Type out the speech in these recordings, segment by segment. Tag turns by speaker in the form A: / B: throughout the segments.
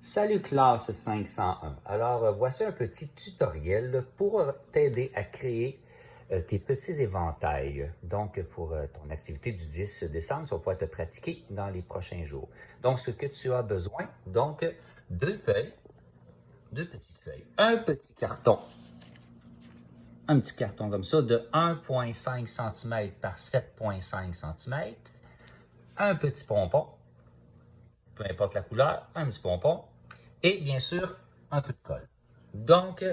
A: Salut classe 501. Alors, voici un petit tutoriel pour t'aider à créer tes petits éventails. Donc, pour ton activité du 10 décembre, tu vas pouvoir te pratiquer dans les prochains jours. Donc, ce que tu as besoin, donc, deux feuilles, deux petites feuilles, un petit carton comme ça de 1,5 cm par 7,5 cm, un petit pompon, peu importe la couleur, un petit pompon, et bien sûr, un peu de colle. Donc,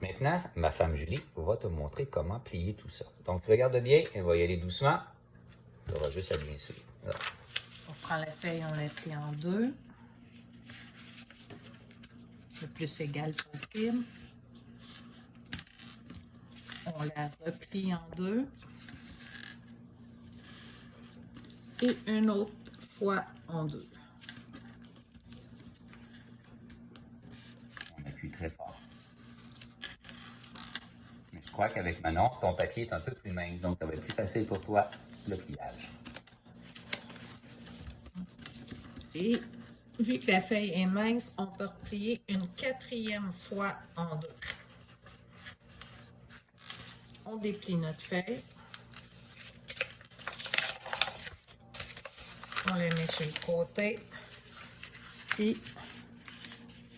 A: maintenant, ma femme Julie va te montrer comment plier tout ça. Donc, tu regardes bien, elle va y aller doucement. Tu auras juste à bien suivre. Là.
B: On prend la feuille, on la plie en deux, le plus égal possible. On la replie en deux. Et une autre fois en deux.
A: On appuie très fort. Mais je crois qu'avec Manon, ton papier est un peu plus mince, donc ça va être plus facile pour toi, le pliage.
B: Et vu que la feuille est mince, on peut replier une quatrième fois en deux. On déplie notre feuille. On la met sur le côté. Puis,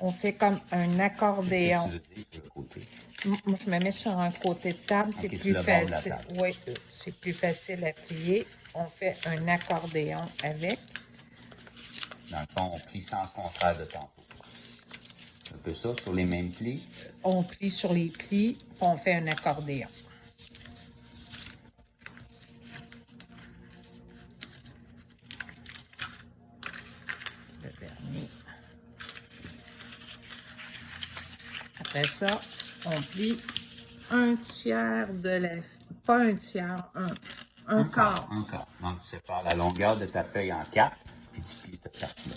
B: on fait comme un accordéon.
A: Qu'est-ce que tu veux dire sur le côté?
B: Moi, je me mets sur un côté de table, c'est
A: Okay,
B: plus facile. Oui, c'est plus facile à plier. On fait un accordéon avec.
A: Dans le fond, on plie sens contraire de tantôt. Un peu ça, sur les mêmes plis.
B: On plie sur les plis, puis on fait un accordéon. Le dernier. Après ça, on plie un tiers de la... Pas un tiers, un quart.
A: Un quart. Donc, tu sépares la longueur de ta feuille en quatre, puis tu plies cette partie-là.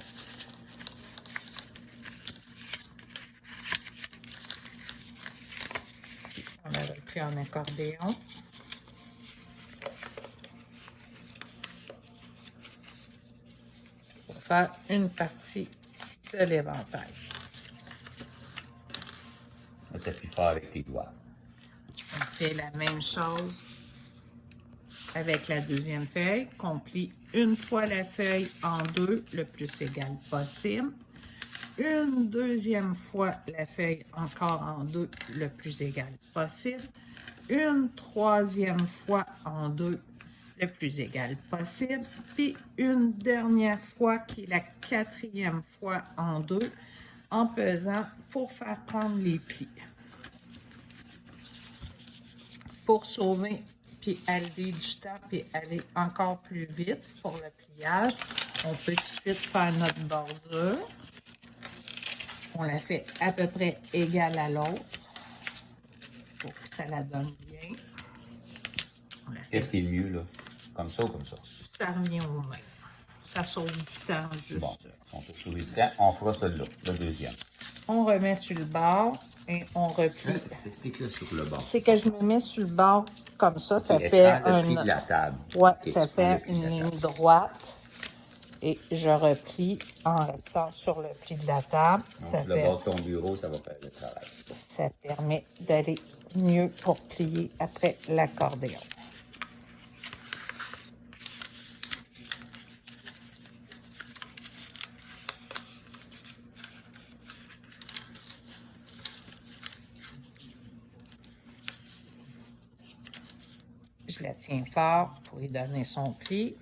B: On la replie en accordéon. Pour faire une partie de l'éventail.
A: On t'appuie fort avec tes doigts.
B: On fait la même chose avec la deuxième feuille, qu'on plie une fois la feuille en deux, le plus égal possible. Une deuxième fois la feuille encore en deux, le plus égal possible. Une troisième fois en deux, le plus égal possible. Puis une dernière fois, qui est la quatrième fois en deux, en pesant pour faire prendre les plis. Pour sauver puis aller du temps puis aller encore plus vite pour le pliage, on peut tout de suite faire notre bordure. On la fait à peu près égale à l'autre pour que ça la donne bien.
A: Qu'est-ce qui est le mieux, là? Comme ça ou comme ça?
B: Ça revient au même. Ça sauve du temps juste.
A: Bon, on peut sauver du temps. On fera celui-là, le deuxième.
B: On remet sur le bord et on replie.
A: Explique-le sur le bord.
B: C'est que je me mets sur le bord comme ça, ça fait
A: un pli de la table.
B: Ouais,
A: Okay,
B: ça fait une ligne droite. Et je replie en restant sur le pli de la table.
A: Donc, le bord de ton bureau, ça va faire le travail.
B: Ça permet d'aller mieux pour plier après l'accordéon. Je la tiens fort pour lui donner son pli.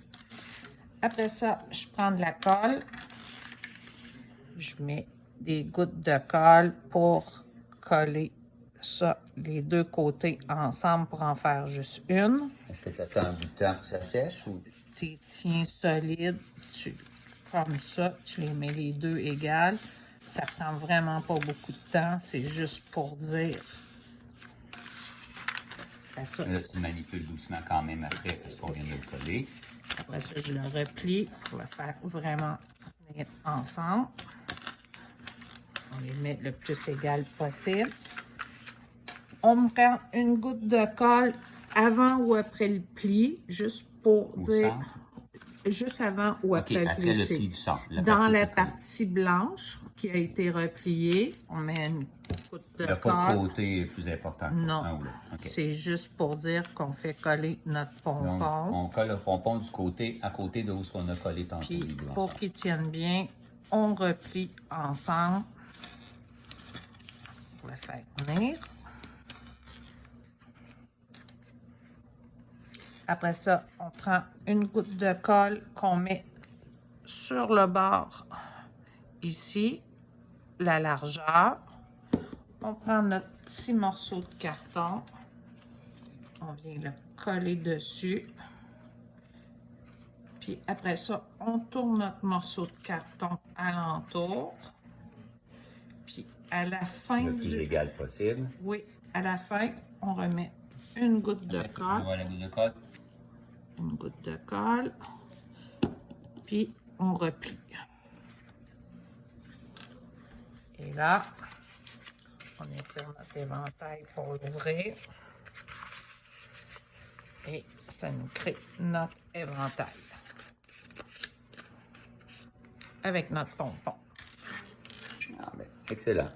B: Après ça, je prends de la colle. Je mets des gouttes de colle pour coller ça, les deux côtés ensemble pour en faire juste une.
A: Est-ce que tu attends du temps que ça sèche ou...
B: Tu les tiens solides, comme ça, tu les mets les deux égales. Ça prend vraiment pas beaucoup de temps, c'est juste pour dire. Ça.
A: Là, tu manipules doucement quand même après parce qu'on vient de le coller.
B: Après ça, je le replie pour le faire vraiment venir ensemble. On les met le plus égal possible. On me prend une goutte de colle avant ou après le pli, juste pour dire juste avant ou après le
A: après
B: plissé.
A: le pli du centre.
B: Dans la
A: qui est
B: partie blanche qui a été repliée, on met une goutte de
A: collée. Le pas de
B: colle.
A: côté est plus important.
B: Non,
A: Un ou l'autre. OK.
B: c'est juste pour dire qu'on fait coller notre
A: Donc,
B: pompon.
A: on colle le pompon du côté, à côté de où on a collé tantôt.
B: Puis,
A: les deux
B: pour
A: ensemble.
B: qu'ils tiennent bien, on replie ensemble pour le faire tenir. Après ça, on prend une goutte de colle qu'on met sur le bord, ici, la largeur. On prend notre petit morceau de carton. On vient le coller dessus. Puis après ça, on tourne notre morceau de carton alentour. Puis à la fin
A: Le plus égal possible.
B: Oui, à la fin, on remet une goutte de colle.
A: Voilà, la goutte de colle.
B: Une goutte de colle. Puis on replie. Et là, on étire notre éventail pour l'ouvrir. Et ça nous crée notre éventail. Avec notre pompon.
A: Ah, ben, excellent.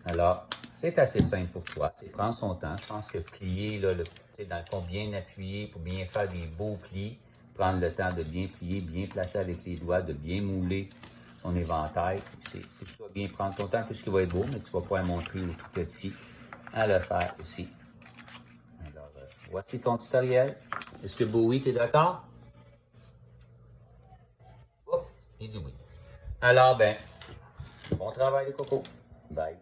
A: Alors, c'est assez simple pour toi. C'est prendre son temps. Je pense que plier, là, dans le fond, bien appuyer pour bien faire des beaux plis. Prendre le temps de bien plier, bien placer avec les doigts, de bien mouler ton éventail. C'est ça, bien prendre ton temps, puisqu'il va être beau, mais tu vas pouvoir montrer au tout petit à le faire aussi. Alors, voici ton tutoriel. Est-ce que Bowie, t'es d'accord? Oh, il dit oui. Alors, ben, bon travail les cocos. Bye.